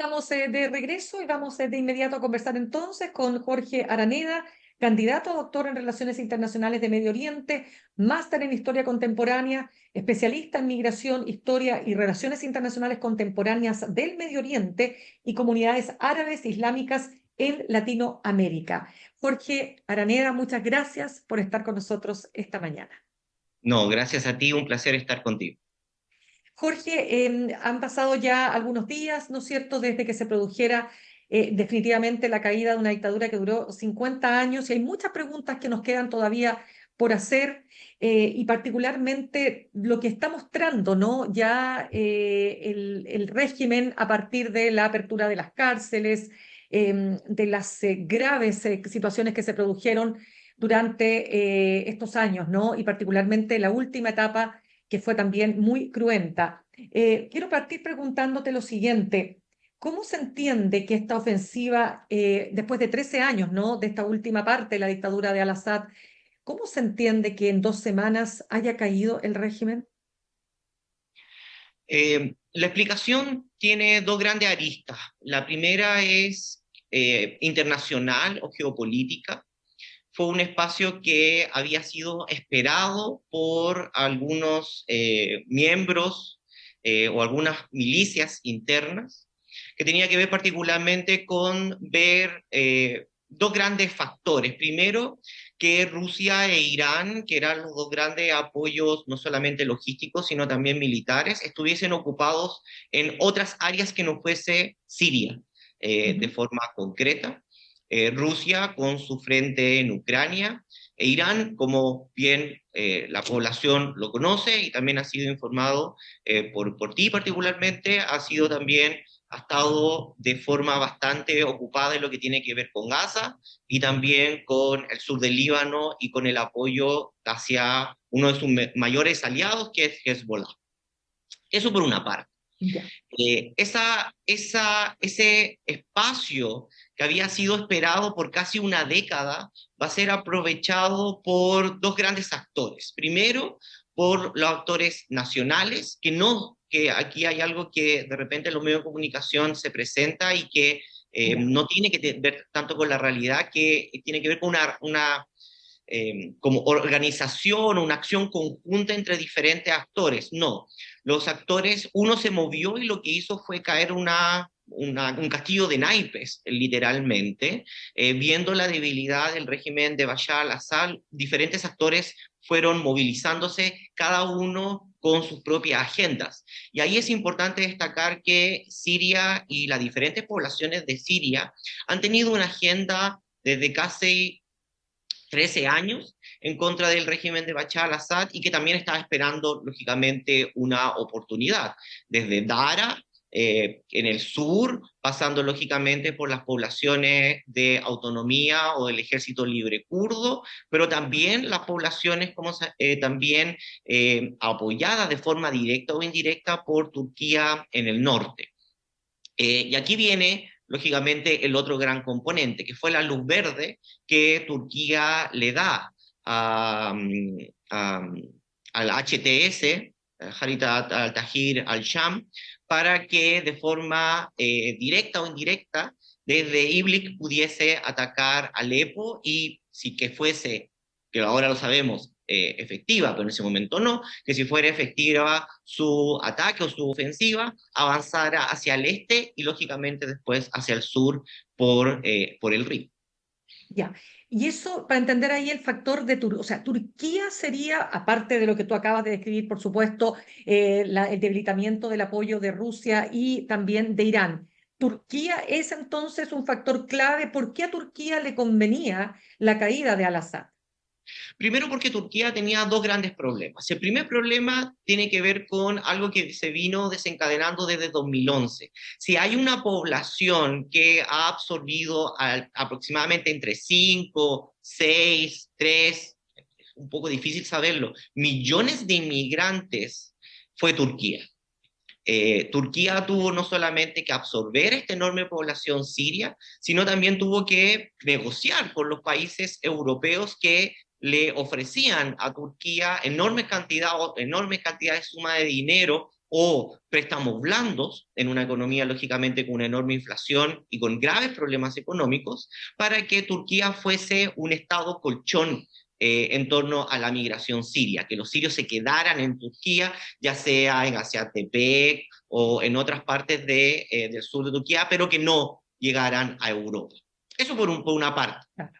Estamos de regreso y vamos de inmediato a conversar entonces con Jorge Araneda, candidato a doctor en Relaciones Internacionales de Medio Oriente, máster en Historia Contemporánea, especialista en Migración, Historia y Relaciones Internacionales Contemporáneas del Medio Oriente y comunidades árabes e islámicas en Latinoamérica. Jorge Araneda, muchas gracias por estar con nosotros esta mañana. No, gracias a ti, un placer estar contigo. Jorge, han pasado ya algunos días, ¿no es cierto?, desde que se produjera definitivamente la caída de una dictadura que duró 50 años y hay muchas preguntas que nos quedan todavía por hacer y particularmente lo que está mostrando, ¿no? Ya el régimen a partir de la apertura de las cárceles, de las graves situaciones que se produjeron durante estos años, ¿no? Y particularmente la última etapa que fue también muy cruenta. Quiero partir preguntándote lo siguiente. ¿Cómo se entiende que esta ofensiva, después de 13 años, ¿no?, de esta última parte de la dictadura de Al-Assad, cómo se entiende que en 2 semanas haya caído el régimen? La explicación tiene dos grandes aristas. La primera es internacional o geopolítica. Fue un espacio que había sido esperado por algunos miembros o algunas milicias internas, que tenía que ver particularmente con ver dos grandes factores. Primero, que Rusia e Irán, que eran los dos grandes apoyos, no solamente logísticos, sino también militares, estuviesen ocupados en otras áreas que no fuese Siria, de Ujú. forma concreta. Rusia con su frente en Ucrania, e Irán, como bien la población lo conoce y también ha sido informado por ti particularmente, ha estado de forma bastante ocupada en lo que tiene que ver con Gaza y también con el sur del Líbano y con el apoyo hacia uno de sus mayores aliados, que es Hezbollah. Eso por una parte. Ya. Ese espacio que había sido esperado por casi una década va a ser aprovechado por dos grandes actores. Primero, por los actores nacionales, que aquí hay algo que de repente en los medios de comunicación se presenta y que Ya. no tiene que ver tanto con la realidad, que tiene que ver con como organización o una acción conjunta entre diferentes actores. No, los actores, uno se movió y lo que hizo fue caer un castillo de naipes, literalmente, viendo la debilidad del régimen de Bashar al-Assad, diferentes actores fueron movilizándose, cada uno con sus propias agendas. Y ahí es importante destacar que Siria y las diferentes poblaciones de Siria han tenido una agenda desde casi 13 años en contra del régimen de Bashar al-Assad y que también estaba esperando, lógicamente, una oportunidad. Desde Dara, en el sur, pasando lógicamente por las poblaciones de autonomía o del ejército libre kurdo, pero también las poblaciones también apoyadas de forma directa o indirecta por Turquía en el norte. Y aquí viene, lógicamente, el otro gran componente, que fue la luz verde que Turquía le da a, a- al HTS, Harit al-Tahrir al-Sham, para que de forma directa o indirecta, desde Iblik pudiese atacar Alepo y si que fuese, que ahora lo sabemos, efectiva, pero en ese momento no, que si fuera efectiva su ataque o su ofensiva, avanzara hacia el este y lógicamente después hacia el sur por el Rin. Ya. Y eso, para entender ahí el factor de Turquía, o sea, Turquía sería, aparte de lo que tú acabas de describir, por supuesto, el debilitamiento del apoyo de Rusia y también de Irán. Turquía es entonces un factor clave. ¿Por qué a Turquía le convenía la caída de Al-Assad? Primero porque Turquía tenía dos grandes problemas. El primer problema tiene que ver con algo que se vino desencadenando desde 2011. Si hay una población que ha absorbido aproximadamente entre 5, 6, 3, un poco difícil saberlo, millones de inmigrantes, fue Turquía. Turquía tuvo no solamente que absorber esta enorme población siria, sino también tuvo que negociar con los países europeos que le ofrecían a Turquía enormes cantidades de suma de dinero o préstamos blandos en una economía lógicamente con una enorme inflación y con graves problemas económicos, para que Turquía fuese un estado colchón en torno a la migración siria, que los sirios se quedaran en Turquía, ya sea en Gaziantep o en otras partes del sur de Turquía, pero que no llegaran a Europa. Eso por una parte. Claro.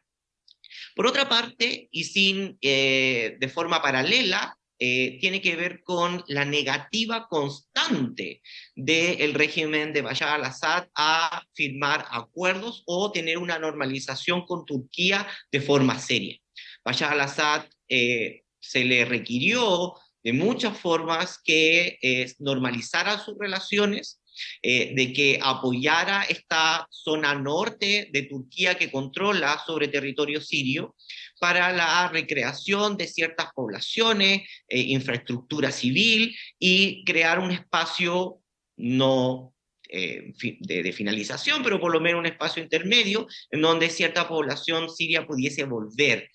Por otra parte, y de forma paralela, tiene que ver con la negativa constante del régimen de Bashar al-Assad a firmar acuerdos o tener una normalización con Turquía de forma seria. Bashar al-Assad se le requirió de muchas formas que normalizara sus relaciones, de que apoyara esta zona norte de Turquía que controla sobre territorio sirio para la recreación de ciertas poblaciones, infraestructura civil y crear un espacio no de finalización, pero por lo menos un espacio intermedio en donde cierta población siria pudiese volver,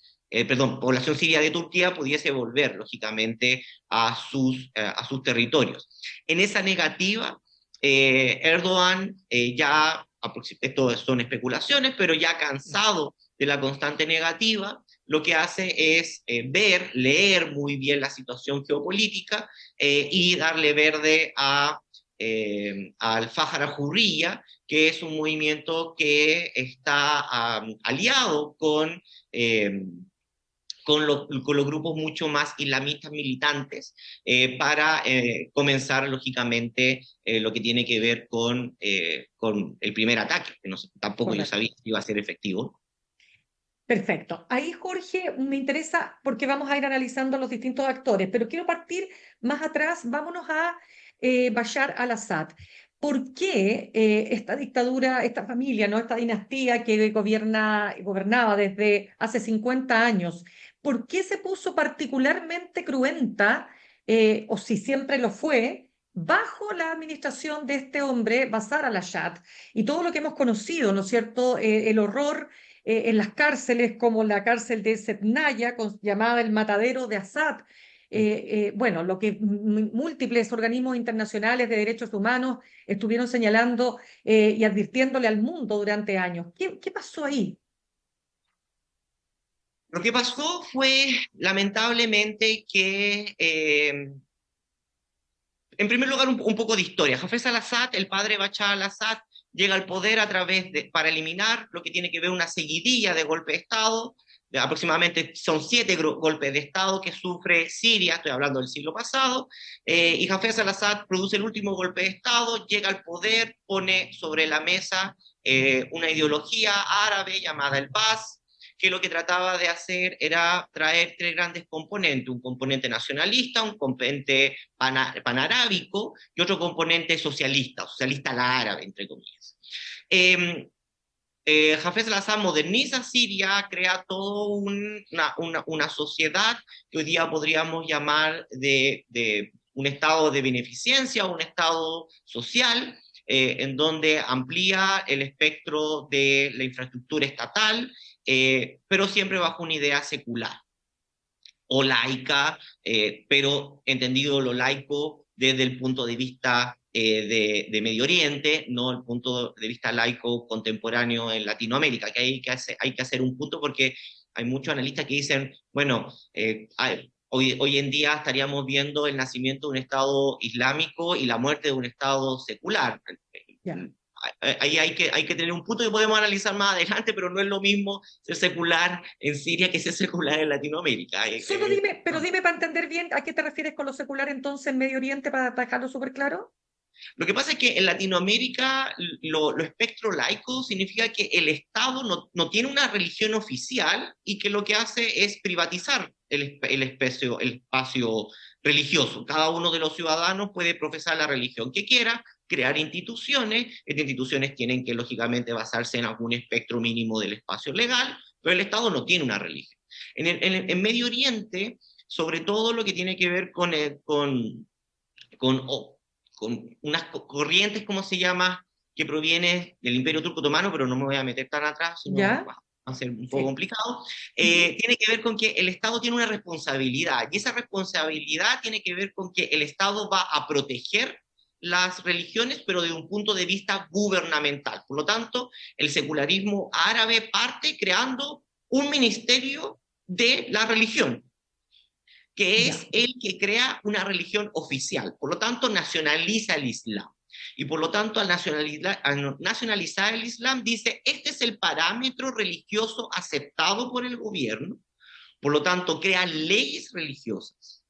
población siria de Turquía pudiese volver, lógicamente, a sus territorios. En esa negativa, Erdogan esto son especulaciones, pero ya cansado de la constante negativa, lo que hace es leer muy bien la situación geopolítica y darle verde al Fajra Hurriya, que es un movimiento que está aliado con los grupos mucho más islamistas militantes para comenzar, lógicamente, lo que tiene que ver con el primer ataque, que tampoco yo Correcto. sabía si iba a ser efectivo. Perfecto. Ahí, Jorge, me interesa porque vamos a ir analizando los distintos actores, pero quiero partir más atrás. Vámonos a Bashar al-Assad. ¿Por qué esta dictadura, esta familia, ¿no? Esta dinastía que gobernaba desde hace 50 años, por qué se puso particularmente cruenta, o si siempre lo fue, bajo la administración de este hombre, Bashar al-Assad, y todo lo que hemos conocido, ¿no es cierto? El horror en las cárceles como la cárcel de Setnaya, llamada el matadero de Assad. Bueno, lo que múltiples organismos internacionales de derechos humanos estuvieron señalando y advirtiéndole al mundo durante años. ¿Qué pasó ahí? Lo que pasó fue, lamentablemente, que en primer lugar, un poco de historia. Hafez al-Assad, el padre Bashar al-Assad, llega al poder para eliminar lo que tiene que ver una seguidilla de golpes de Estado. Aproximadamente son 7 golpes de Estado que sufre Siria, estoy hablando del siglo pasado, y Hafez al-Assad produce el último golpe de Estado, llega al poder, pone sobre la mesa una ideología árabe llamada el Ba'ath, que lo que trataba de hacer era traer 3 grandes componentes: un componente nacionalista, un componente panarábico y otro componente socialista, socialista a la árabe, entre comillas. Hafez al-Assad moderniza Siria, crea toda una sociedad que hoy día podríamos llamar de un estado de beneficencia, un estado social, en donde amplía el espectro de la infraestructura estatal, pero siempre bajo una idea secular o laica, pero entendido lo laico desde el punto de vista de Medio Oriente, no el punto de vista laico contemporáneo en Latinoamérica, que hay que hacer un punto porque hay muchos analistas que dicen, bueno, hoy en día estaríamos viendo el nacimiento de un Estado islámico y la muerte de un Estado secular. Ya. Ahí hay que tener un punto que podemos analizar más adelante, pero no es lo mismo ser secular en Siria que ser secular en Latinoamérica. Solo dime, pero dime para entender bien a qué te refieres con lo secular entonces en Medio Oriente para dejarlo súper claro. Lo que pasa es que en Latinoamérica lo espectro laico significa que el Estado no tiene una religión oficial y que lo que hace es privatizar el espacio religioso. Cada uno de los ciudadanos puede profesar la religión que quiera, crear instituciones. Estas instituciones tienen que, lógicamente, basarse en algún espectro mínimo del espacio legal, pero el Estado no tiene una religión. En Medio Oriente, sobre todo lo que tiene que ver con con unas corrientes, ¿cómo se llama?, que provienen del Imperio Turco Otomano, pero no me voy a meter tan atrás, sino ¿Ya? va a ser un poco Sí. complicado, Ujú. tiene que ver con que el Estado tiene una responsabilidad, y esa responsabilidad tiene que ver con que el Estado va a proteger las religiones, pero desde un punto de vista gubernamental. Por lo tanto, el secularismo árabe parte creando un ministerio de la religión, que Ya. es el que crea una religión oficial. Por lo tanto, nacionaliza el Islam. Y por lo tanto, al nacionalizar el Islam, dice, este es el parámetro religioso aceptado por el gobierno. Por lo tanto, crea leyes religiosas.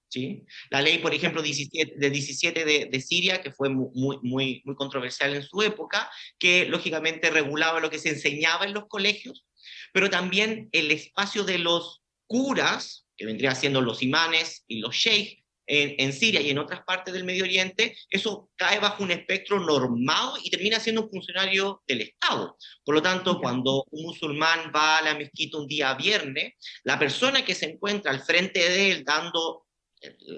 ¿Sí? La ley, por Ya. ejemplo, 17 de Siria, que fue muy controversial en su época, que lógicamente regulaba lo que se enseñaba en los colegios, pero también el espacio de los curas, que vendría siendo los imanes y los sheikh en Siria y en otras partes del Medio Oriente, eso cae bajo un espectro normado y termina siendo un funcionario del Estado. Por lo tanto, Ya. cuando un musulmán va a la mezquita un día viernes, la persona que se encuentra al frente de él dando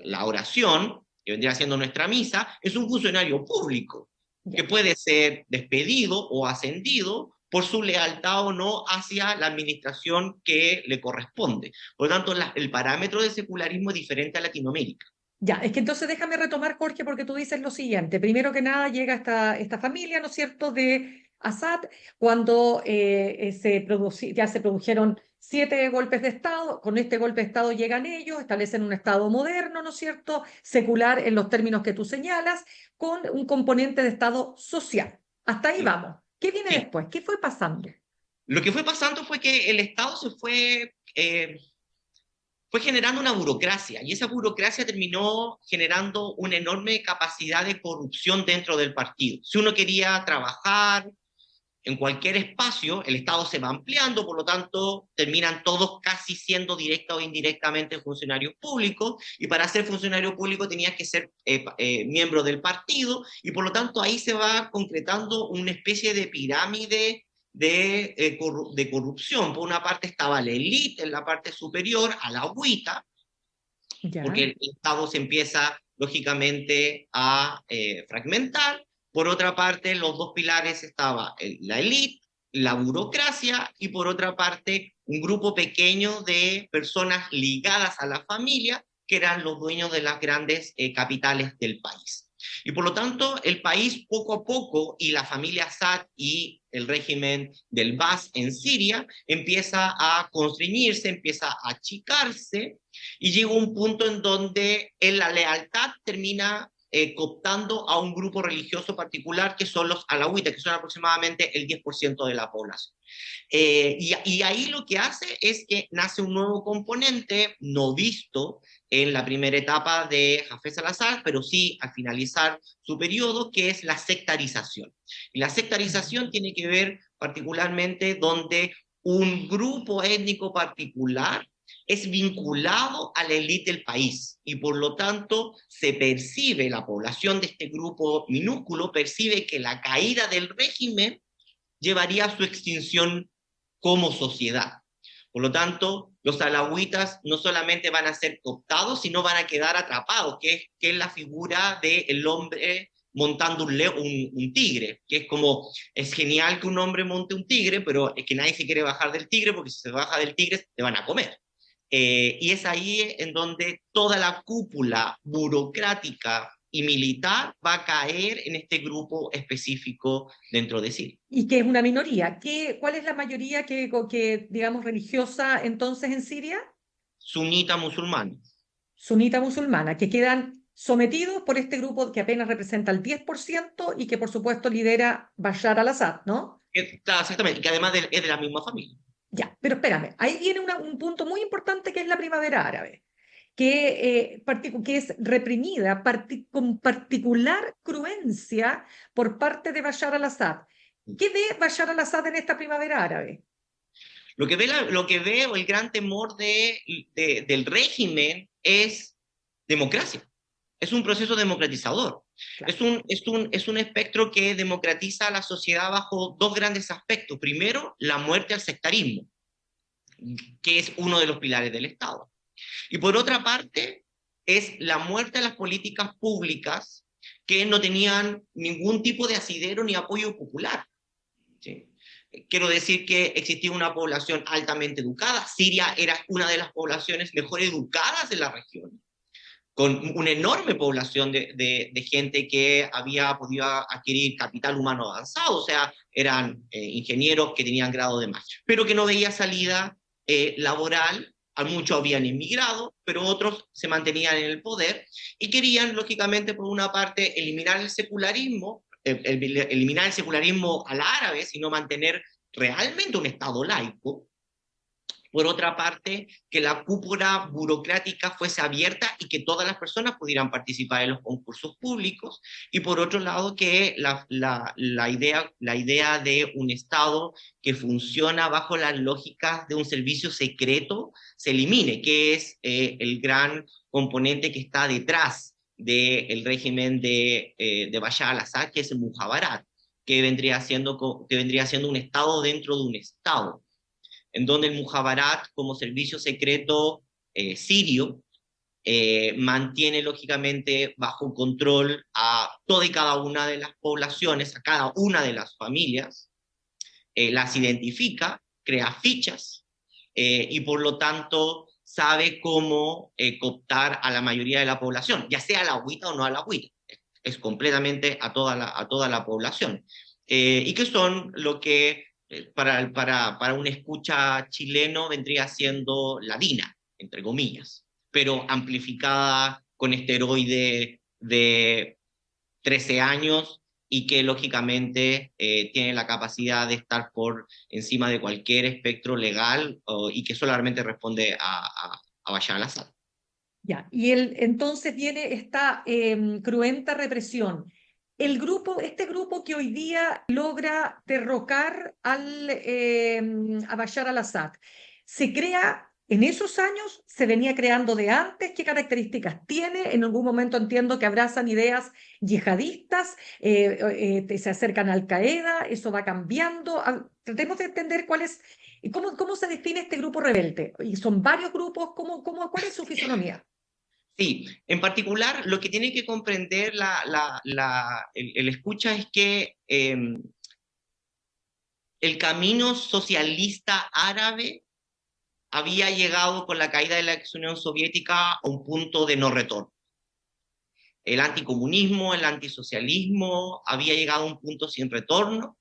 la oración, que vendría siendo nuestra misa, es un funcionario público, que Ya. puede ser despedido o ascendido por su lealtad o no hacia la administración que le corresponde. Por lo tanto, el parámetro de secularismo es diferente a Latinoamérica. Ya, es que entonces déjame retomar, Jorge, porque tú dices lo siguiente. Primero que nada llega esta familia, ¿no es cierto?, de Assad, cuando ya se produjeron 7 golpes de Estado. Con este golpe de Estado llegan ellos, establecen un Estado moderno, ¿no es cierto?, secular en los términos que tú señalas, con un componente de Estado social. Hasta ahí Sí, vamos. ¿Qué viene sí. después? ¿Qué fue pasando? Lo que fue pasando fue que el Estado fue generando una burocracia, y esa burocracia terminó generando una enorme capacidad de corrupción dentro del partido. Si uno quería trabajar en cualquier espacio, el Estado se va ampliando, por lo tanto, terminan todos casi siendo directa o indirectamente funcionarios públicos, y para ser funcionario público tenías que ser miembro del partido, y por lo tanto ahí se va concretando una especie de pirámide de corrupción. Por una parte estaba la élite en la parte superior, a la agüita, porque Ya, el Estado se empieza lógicamente a fragmentar. Por otra parte, los dos pilares estaba la élite, la burocracia, y por otra parte, un grupo pequeño de personas ligadas a la familia, que eran los dueños de las grandes capitales del país. Y por lo tanto, el país poco a poco, y la familia Assad y el régimen del Baas en Siria, empieza a constreñirse, empieza a achicarse, y llega un punto en donde en la lealtad termina cooptando a un grupo religioso particular, que son los alawitas, que son aproximadamente el 10% de la población. Y ahí lo que hace es que nace un nuevo componente no visto en la primera etapa de Hafez al-Assad, pero sí al finalizar su periodo, que es la sectarización. Y la sectarización tiene que ver particularmente donde un grupo étnico particular es vinculado a la élite del país, y por lo tanto se percibe, la población de este grupo minúsculo percibe que la caída del régimen llevaría a su extinción como sociedad. Por lo tanto, los alawitas no solamente van a ser cooptados, sino van a quedar atrapados, que es la figura del hombre montando un tigre, que es como, es genial que un hombre monte un tigre, pero es que nadie se quiere bajar del tigre, porque si se baja del tigre te van a comer. Y es ahí en donde toda la cúpula burocrática y militar va a caer en este grupo específico dentro de Siria. y que es una minoría. ¿Cuál es la mayoría digamos, religiosa entonces en Siria? Sunita musulmán. Sunita musulmana, que quedan sometidos por este grupo que apenas representa el 10% y que por supuesto lidera Bashar al-Assad, ¿no? Claro, exactamente, que además es de la misma familia. Ya, pero espérame, ahí viene un punto muy importante que es la primavera árabe, que es reprimida con particular cruencia por parte de Bashar al-Assad. ¿Qué ve Bashar al-Assad en esta primavera árabe? Lo que ve o el gran temor del régimen es democracia. Es un proceso democratizador. Claro. Es un espectro que democratiza a la sociedad bajo dos grandes aspectos. Primero, la muerte al sectarismo, que es uno de los pilares del Estado. Y por otra parte, es la muerte de las políticas públicas que no tenían ningún tipo de asidero ni apoyo popular. ¿Sí? Quiero decir que existía una población altamente educada. Siria era una de las poblaciones mejor educadas de la región, con una enorme población de gente que había podido adquirir capital humano avanzado, o sea, eran ingenieros que tenían grado de máster, pero que no veía salida laboral. A muchos habían inmigrado, pero otros se mantenían en el poder y querían, lógicamente, por una parte, eliminar el secularismo, eliminar el secularismo al árabe, sino mantener realmente un Estado laico. Por otra parte, que la cúpula burocrática fuese abierta y que todas las personas pudieran participar en los concursos públicos. Y por otro lado, que la idea de un Estado que funciona bajo las lógicas de un servicio secreto se elimine, que es el gran componente que está detrás del régimen de Bashar al-Assad, que es el Mujabarat, que vendría siendo un Estado dentro de un Estado, en donde el Mujabarat, como servicio secreto sirio, mantiene lógicamente bajo control a toda y cada una de las poblaciones, a cada una de las familias, las identifica, crea fichas y por lo tanto sabe cómo cooptar a la mayoría de la población, ya sea a la agüita o no a la agüita. Es completamente a toda la población. Y que son lo que para un escucha chileno vendría siendo la DINA, entre comillas, pero amplificada con esteroide de 13 años y que lógicamente tiene la capacidad de estar por encima de cualquier espectro legal y que solamente responde a Bashar al-Assad. Ya, y entonces viene esta cruenta represión. Este grupo que hoy día logra derrocar a Bashar al-Assad, ¿se crea en esos años? ¿Se venía creando de antes? ¿Qué características tiene? En algún momento entiendo que abrazan ideas yihadistas, se acercan a Al-Qaeda, eso va cambiando. Tratemos de entender cómo se define este grupo rebelde. ¿Y son varios grupos? ¿Cuál es su fisonomía? Sí, en particular lo que tiene que comprender el escucha es que el camino socialista árabe había llegado con la caída de la ex Unión Soviética a un punto de no retorno. El anticomunismo, el antisocialismo había llegado a un punto sin retorno.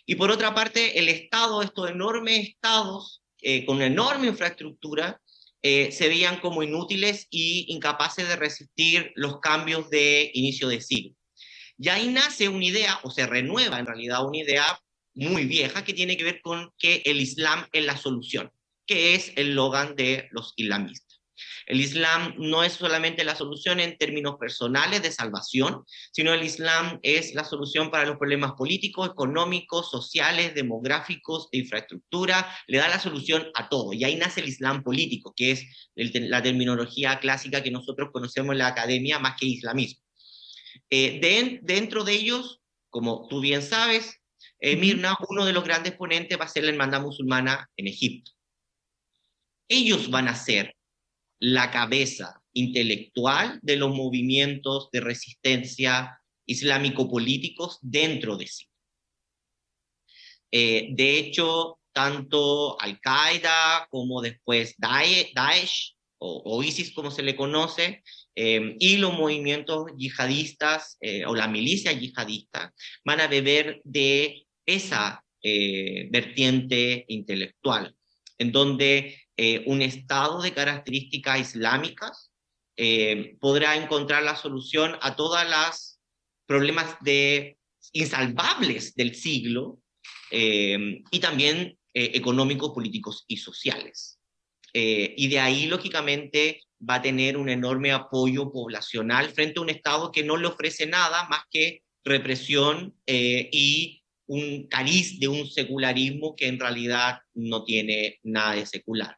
Y por otra parte, el Estado, estos enormes estados con una enorme infraestructura, se veían como inútiles y incapaces de resistir los cambios de inicio de siglo. Y ahí nace una idea, o se renueva en realidad una idea muy vieja que tiene que ver con que el Islam es la solución, que es el eslogan de los islamistas. El Islam no es solamente la solución en términos personales de salvación, sino el Islam es la solución para los problemas políticos, económicos, sociales, demográficos, de infraestructura, le da la solución a todo. Y ahí nace el Islam político, que es la terminología clásica que nosotros conocemos en la academia más que islamismo. Dentro de ellos, como tú bien sabes, Mirna, uno de los grandes ponentes va a ser la hermandad musulmana en Egipto. Ellos van a ser la cabeza intelectual de los movimientos de resistencia islámico-políticos dentro de sí. De hecho, tanto Al-Qaeda como después Daesh o ISIS como se le conoce, y los movimientos yihadistas o la milicia yihadista van a beber de esa vertiente intelectual, en donde un Estado de características islámicas podrá encontrar la solución a todos los problemas insalvables del siglo, y también económicos, políticos y sociales. Y de ahí, lógicamente, va a tener un enorme apoyo poblacional frente a un Estado que no le ofrece nada más que represión y un cariz de un secularismo que en realidad no tiene nada de secular.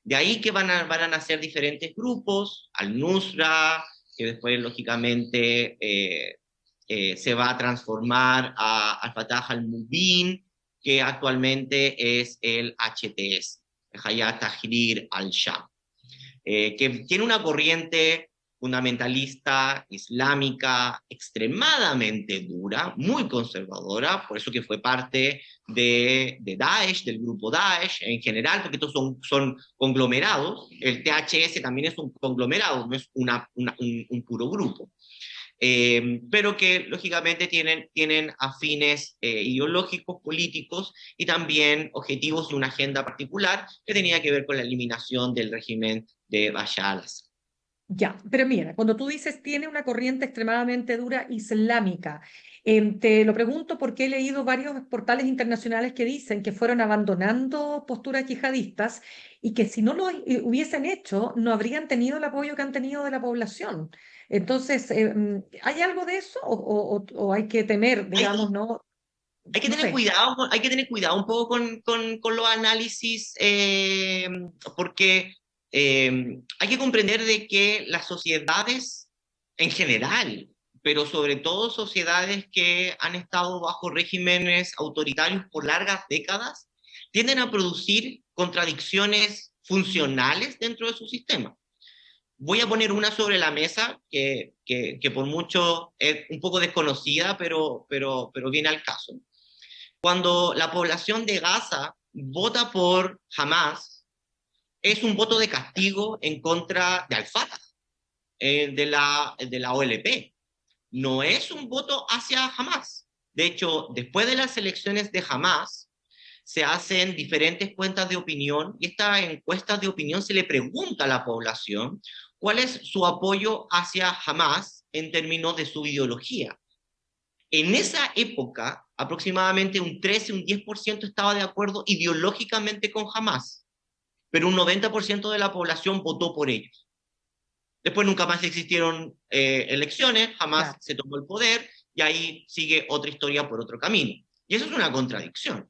De ahí que van a nacer diferentes grupos, Al-Nusra, que después, lógicamente, se va a transformar al Fatah al-Mubin, que actualmente es el HTS, el Hayat Tahrir al-Sham, que tiene una corriente fundamentalista, islámica, extremadamente dura, muy conservadora, por eso que fue parte de Daesh, del grupo Daesh en general, porque estos son conglomerados. El THS también es un conglomerado, no es un puro grupo. Pero que lógicamente tienen afines ideológicos, políticos y también objetivos y una agenda particular que tenía que ver con la eliminación del régimen de Bashar al-Assad. Ya, pero mira, cuando tú dices tiene una corriente extremadamente dura islámica, te lo pregunto porque he leído varios portales internacionales que dicen que fueron abandonando posturas yihadistas y que si no lo hubiesen hecho, no habrían tenido el apoyo que han tenido de la población. Entonces, ¿hay algo de eso o hay que temer, digamos, Hay, no? hay que No tener sé. cuidado, hay que tener cuidado un poco con los análisis, porque hay que comprender de que las sociedades en general, pero sobre todo sociedades que han estado bajo regímenes autoritarios por largas décadas, tienden a producir contradicciones funcionales dentro de su sistema. Voy a poner una sobre la mesa que por mucho es un poco desconocida, pero viene al caso. Cuando la población de Gaza vota por Hamas, es un voto de castigo en contra de Al-Fatah, de la OLP. No es un voto hacia Hamas. De hecho, después de las elecciones de Hamas, se hacen diferentes cuentas de opinión y estas encuestas de opinión se le pregunta a la población cuál es su apoyo hacia Hamas en términos de su ideología. En esa época, aproximadamente un 13, un 10% estaba de acuerdo ideológicamente con Hamas, pero un 90% de la población votó por ellos. Después nunca más existieron elecciones, Hamas Claro. se tomó el poder y ahí sigue otra historia por otro camino. Y eso es una contradicción.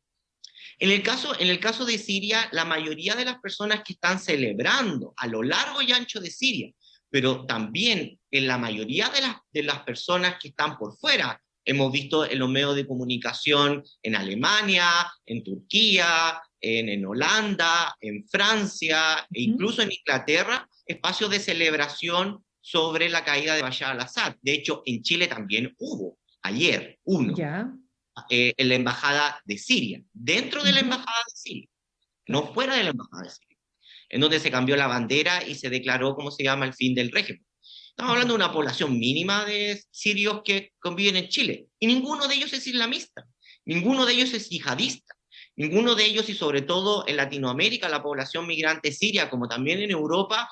En el caso de Siria, la mayoría de las personas que están celebrando a lo largo y ancho de Siria, pero también en la mayoría de las personas que están por fuera, hemos visto en los medios de comunicación en Alemania, en Turquía, en Holanda, en Francia e Ujú. incluso en Inglaterra, espacios de celebración sobre la caída de Bashar al-Assad. De hecho, en Chile también hubo, ayer, uno Ya. en la embajada de Siria, dentro de la Ujú. embajada de Siria, no Claro. fuera de la embajada de Siria, en donde se cambió la bandera y se declaró, ¿cómo se llama?, el fin del régimen. Estamos hablando Ya. de una población mínima de sirios que conviven en Chile, y ninguno de ellos es islamista, ninguno de ellos es yihadista, ninguno de ellos, y sobre todo en Latinoamérica, la población migrante siria, como también en Europa,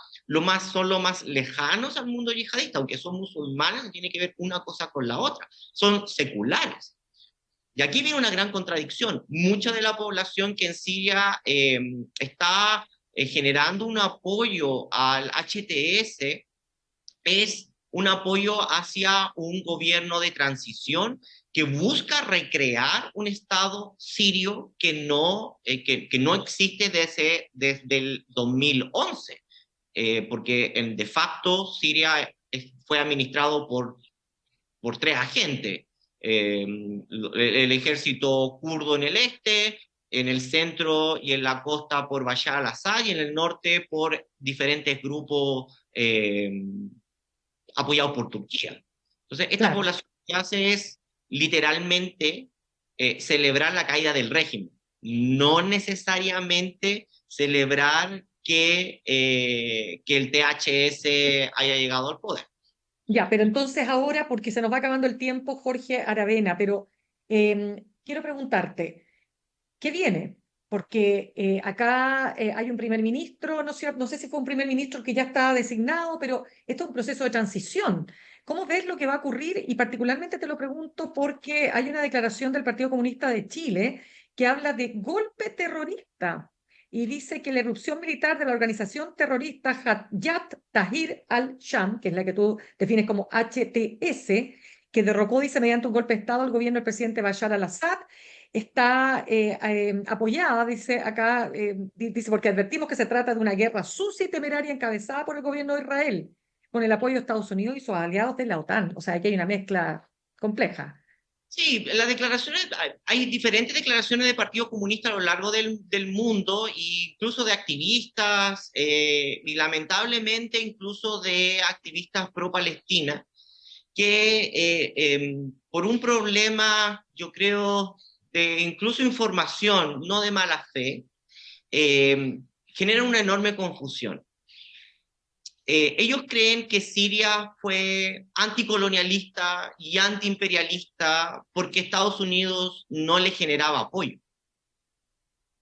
son los más lejanos al mundo yihadista, aunque son musulmanes, no tiene que ver una cosa con la otra, son seculares. Y aquí viene una gran contradicción. Mucha de la población que en Siria está generando un apoyo al HTS es un apoyo hacia un gobierno de transición que busca recrear un Estado sirio que no existe desde el 2011, porque de facto Siria fue administrado por tres agentes, el ejército kurdo en el este, en el centro y en la costa por Bashar al-Assad y en el norte por diferentes grupos apoyados por Turquía. Entonces, esta Claro. población lo que hace es literalmente celebrar la caída del régimen, no necesariamente celebrar que el THS haya llegado al poder. Ya, pero entonces ahora, porque se nos va acabando el tiempo, Jorge Aravena, pero quiero preguntarte, ¿qué viene? Porque acá hay un primer ministro, no sé si fue un primer ministro que ya está designado, pero esto es un proceso de transición. ¿Cómo ves lo que va a ocurrir? Y particularmente te lo pregunto porque hay una declaración del Partido Comunista de Chile que habla de golpe terrorista y dice que la erupción militar de la organización terrorista Hayat Tahrir al-Sham, que es la que tú defines como HTS, que derrocó, dice, mediante un golpe de Estado al gobierno del presidente Bashar al-Assad, está apoyada, dice acá, dice, porque advertimos que se trata de una guerra sucia y temeraria encabezada por el gobierno de Israel, con el apoyo de Estados Unidos y sus aliados de la OTAN. O sea, aquí hay una mezcla compleja. Sí, las declaraciones, hay diferentes declaraciones de Partido Comunista a lo largo del mundo, e incluso de activistas, y lamentablemente incluso de activistas pro-Palestina, que por un problema, yo creo, de incluso información, no de mala fe, eh, genera una enorme confusión. Ellos creen que Siria fue anticolonialista y antiimperialista porque Estados Unidos no le generaba apoyo.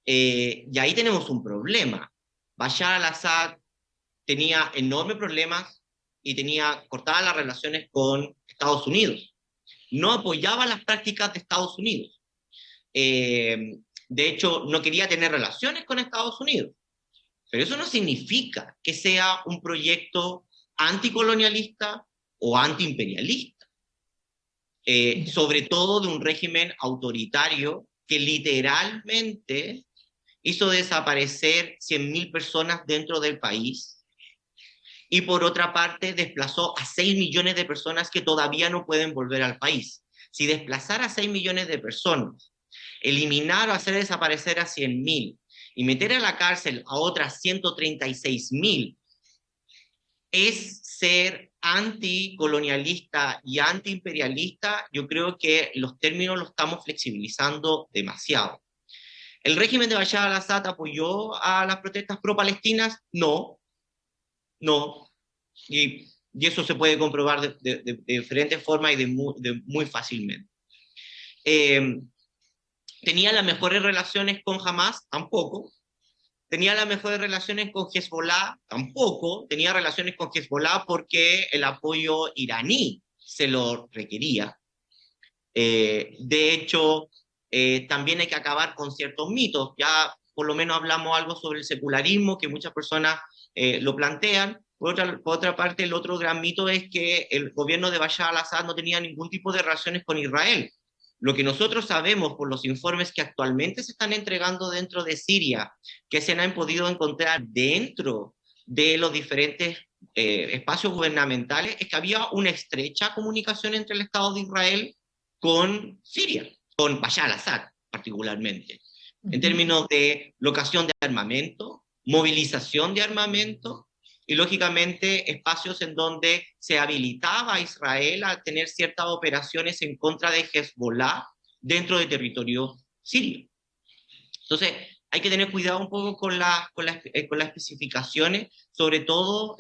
Y ahí tenemos un problema. Bashar al-Assad tenía enormes problemas y tenía cortadas las relaciones con Estados Unidos. No apoyaba las prácticas de Estados Unidos. De hecho, no quería tener relaciones con Estados Unidos. Pero eso no significa que sea un proyecto anticolonialista o antiimperialista, sobre todo de un régimen autoritario que literalmente hizo desaparecer 100.000 personas dentro del país y por otra parte desplazó a 6 millones de personas que todavía no pueden volver al país. Si desplazar a 6 millones de personas, eliminar o hacer desaparecer a 100.000 y meter a la cárcel a otras 136.000 es ser anticolonialista y antiimperialista. Yo creo que los términos los estamos flexibilizando demasiado. ¿El régimen de Bashar al-Assad apoyó a las protestas pro-palestinas? No, no. Y eso se puede comprobar de diferentes formas y de muy fácilmente. ¿Tenía las mejores relaciones con Hamas? Tampoco. ¿Tenía las mejores relaciones con Hezbollah? Tampoco. Tenía relaciones con Hezbollah porque el apoyo iraní se lo requería. De hecho, también hay que acabar con ciertos mitos. Ya por lo menos hablamos algo sobre el secularismo, que muchas personas lo plantean. Por otra parte, el otro gran mito es que el gobierno de Bashar al-Assad no tenía ningún tipo de relaciones con Israel. Lo que nosotros sabemos por los informes que actualmente se están entregando dentro de Siria, que se han podido encontrar dentro de los diferentes espacios gubernamentales, es que había una estrecha comunicación entre el Estado de Israel con Siria, con Bashar al-Assad particularmente, en términos de locación de armamento, movilización de armamento, y lógicamente espacios en donde se habilitaba a Israel a tener ciertas operaciones en contra de Hezbollah dentro de territorio sirio. Entonces, hay que tener cuidado un poco con las especificaciones, sobre todo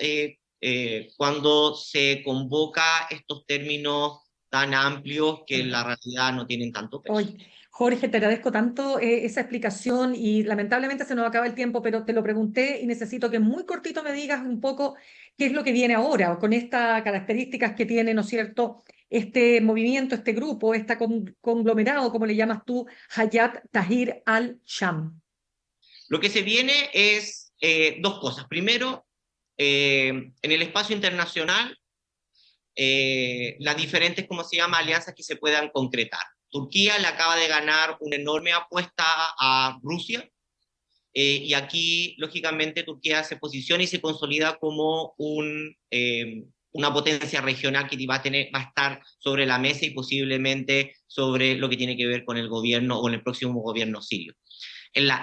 cuando se convoca estos términos tan amplios que en la realidad no tienen tanto peso. Oye, Jorge, te agradezco tanto esa explicación y lamentablemente se nos acaba el tiempo, pero te lo pregunté y necesito que muy cortito me digas un poco qué es lo que viene ahora o con estas características que tiene, ¿no es cierto?, este movimiento, este grupo, este conglomerado, como le llamas tú, Hayat Tahrir al-Sham. Lo que se viene es dos cosas. Primero, en el espacio internacional, las diferentes, ¿cómo se llama?, alianzas que se puedan concretar. Turquía le acaba de ganar una enorme apuesta a Rusia, y aquí, lógicamente, Turquía se posiciona y se consolida como una potencia regional que va a estar sobre la mesa y posiblemente sobre lo que tiene que ver con el gobierno o en el próximo gobierno sirio. Esa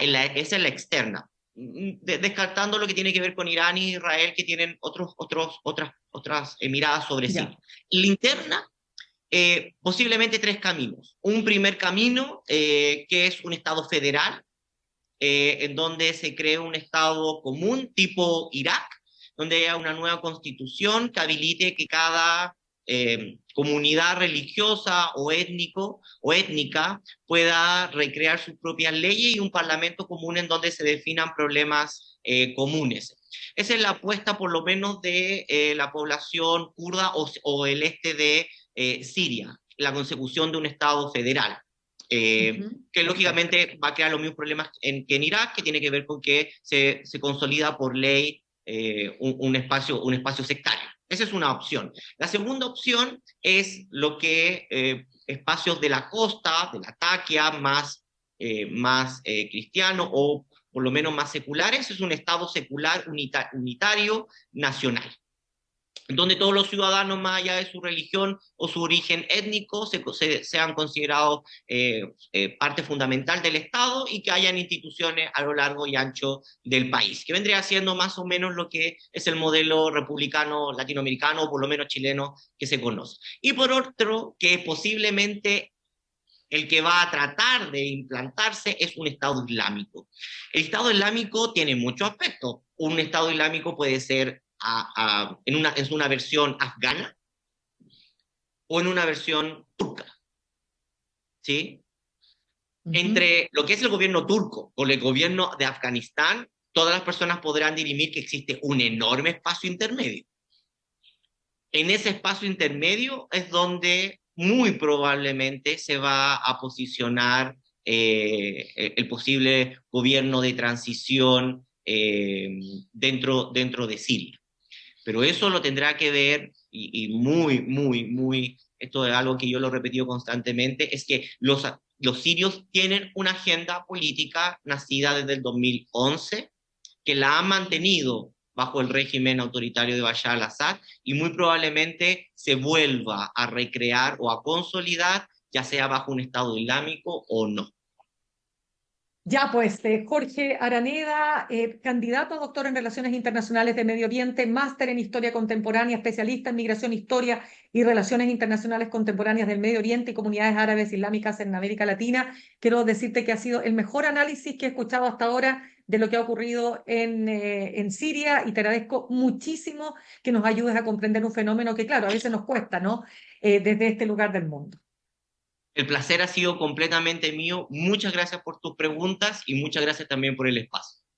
es la externa. Descartando lo que tiene que ver con Irán y Israel, que tienen otras miradas sobre sí. La interna, posiblemente tres caminos. Un primer camino, que es un Estado federal, en donde se cree un Estado común tipo Irak, donde haya una nueva constitución que habilite que cada comunidad religiosa o étnica pueda recrear sus propias leyes y un parlamento común en donde se definan problemas comunes. Esa es la apuesta por lo menos de la población kurda o el este de Siria, la consecución de un Estado federal. Que lógicamente va a crear los mismos problemas que en Irak, que tiene que ver con que se consolida por ley un espacio sectario. Esa es una opción. La segunda opción es lo que espacios de la costa, de la Taquia, más cristiano o por lo menos más seculares, es un Estado secular unitario nacional. donde todos los ciudadanos, más allá de su religión o su origen étnico, sean considerados parte fundamental del Estado y que hayan instituciones a lo largo y ancho del país, que vendría siendo más o menos lo que es el modelo republicano latinoamericano, o por lo menos chileno, que se conoce. Y por otro, que posiblemente el que va a tratar de implantarse es un Estado Islámico. El Estado Islámico tiene muchos aspectos. Un Estado Islámico puede ser en una versión afgana o en una versión turca, ¿sí? Entre lo que es el gobierno turco con el gobierno de Afganistán, todas las personas podrán dirimir que existe un enorme espacio intermedio. En ese espacio intermedio es donde muy probablemente se va a posicionar el posible gobierno de transición dentro de Siria. Pero eso lo tendrá que ver, y esto es algo que yo lo he repetido constantemente, es que los sirios tienen una agenda política nacida desde el 2011, que la han mantenido bajo el régimen autoritario de Bashar al-Assad y muy probablemente se vuelva a recrear o a consolidar, ya sea bajo un Estado islámico o no. Ya, pues, Jorge Araneda, candidato a doctor en Relaciones Internacionales de Medio Ambiente, máster en Historia Contemporánea, especialista en Migración, Historia y Relaciones Internacionales Contemporáneas del Medio Oriente y Comunidades Árabes Islámicas en América Latina. Quiero decirte que ha sido el mejor análisis que he escuchado hasta ahora de lo que ha ocurrido en Siria y te agradezco muchísimo que nos ayudes a comprender un fenómeno que, claro, a veces nos cuesta, ¿no? Desde este lugar del mundo. El placer ha sido completamente mío. Muchas gracias por tus preguntas y muchas gracias también por el espacio.